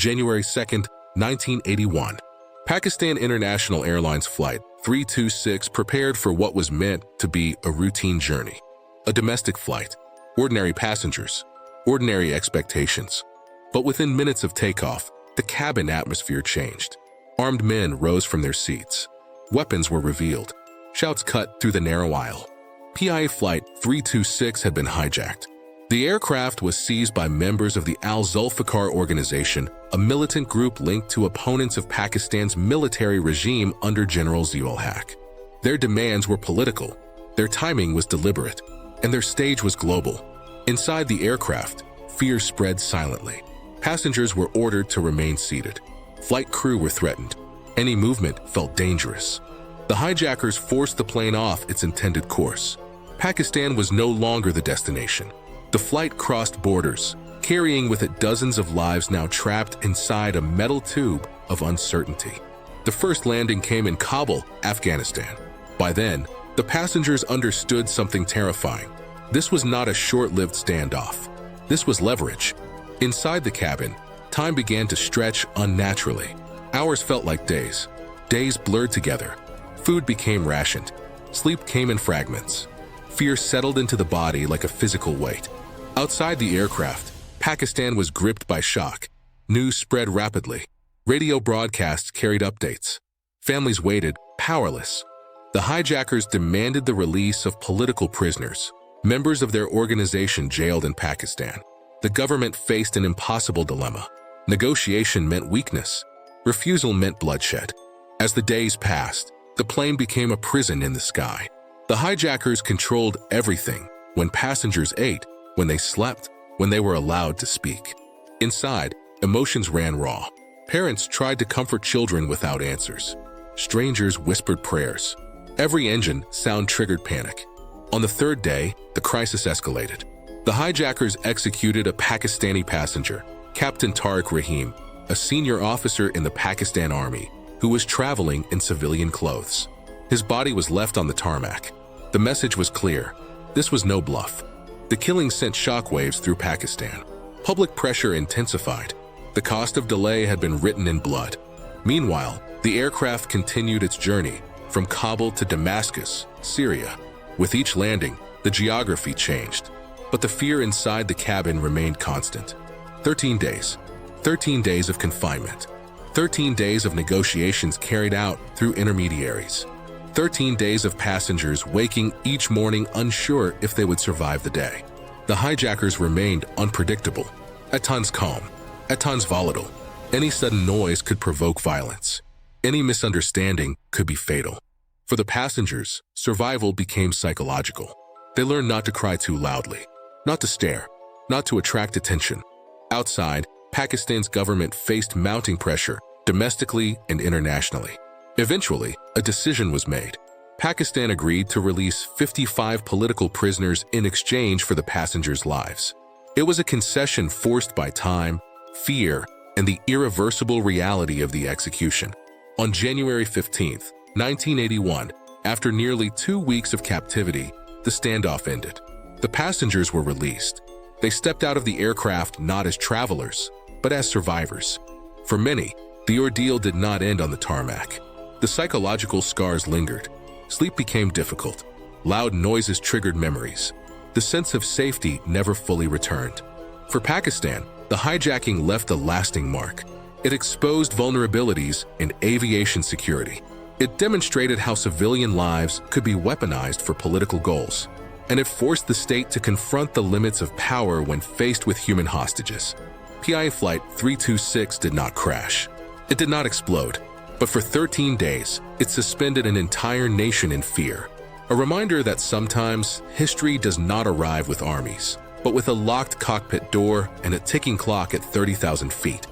January 2, 1981. Pakistan International Airlines Flight 326 prepared for what was meant to be a routine journey. A domestic flight, ordinary passengers, ordinary expectations. But within minutes of takeoff, the cabin atmosphere changed. Armed men rose from their seats. Weapons were revealed. Shouts cut through the narrow aisle. PIA Flight 326 had been hijacked. The aircraft was seized by members of the Al-Zulfiqar organization, a militant group linked to opponents of Pakistan's military regime under General Zia-ul-Haq. Their demands were political, their timing was deliberate, and their stage was global. Inside the aircraft, fear spread silently. Passengers were ordered to remain seated. Flight crew were threatened. Any movement felt dangerous. The hijackers forced the plane off its intended course. Pakistan was no longer the destination. The flight crossed borders, carrying with it dozens of lives now trapped inside a metal tube of uncertainty. The first landing came in Kabul, Afghanistan. By then, the passengers understood something terrifying. This was not a short-lived standoff. This was leverage. Inside the cabin, time began to stretch unnaturally. Hours felt like days. Days blurred together. Food became rationed. Sleep came in fragments. Fear settled into the body like a physical weight. Outside the aircraft, Pakistan was gripped by shock. News spread rapidly. Radio broadcasts carried updates. Families waited, powerless. The hijackers demanded the release of political prisoners, members of their organization jailed in Pakistan. The government faced an impossible dilemma. Negotiation meant weakness. Refusal meant bloodshed. As the days passed, the plane became a prison in the sky. The hijackers controlled everything: when passengers ate, when they slept, when they were allowed to speak. Inside, emotions ran raw. Parents tried to comfort children without answers. Strangers whispered prayers. Every engine sound triggered panic. On the third day, the crisis escalated. The hijackers executed a Pakistani passenger, Captain Tariq Rahim, a senior officer in the Pakistan Army, who was traveling in civilian clothes. His body was left on the tarmac. The message was clear. This was no bluff. The killing sent shockwaves through Pakistan. Public pressure intensified. The cost of delay had been written in blood. Meanwhile, the aircraft continued its journey from Kabul to Damascus, Syria. With each landing, the geography changed, but the fear inside the cabin remained constant. 13 days. 13 days of confinement. 13 days of negotiations carried out through intermediaries. 13 days of passengers waking each morning unsure if they would survive the day. The hijackers remained unpredictable, at times calm, at times volatile. Any sudden noise could provoke violence. Any misunderstanding could be fatal. For the passengers, survival became psychological. They learned not to cry too loudly, not to stare, not to attract attention. Outside, Pakistan's government faced mounting pressure, domestically and internationally. Eventually, a decision was made. Pakistan agreed to release 55 political prisoners in exchange for the passengers' lives. It was a concession forced by time, fear, and the irreversible reality of the execution. On January 15, 1981, after nearly 2 weeks of captivity, the standoff ended. The passengers were released. They stepped out of the aircraft not as travelers, but as survivors. For many, the ordeal did not end on the tarmac. The psychological scars lingered. Sleep became difficult. Loud noises triggered memories. The sense of safety never fully returned. For Pakistan, the hijacking left a lasting mark. It exposed vulnerabilities in aviation security. It demonstrated how civilian lives could be weaponized for political goals. And it forced the state to confront the limits of power when faced with human hostages. PIA Flight 326 did not crash. It did not explode. But for 13 days, it suspended an entire nation in fear. A reminder that sometimes history does not arrive with armies, but with a locked cockpit door and a ticking clock at 30,000 feet.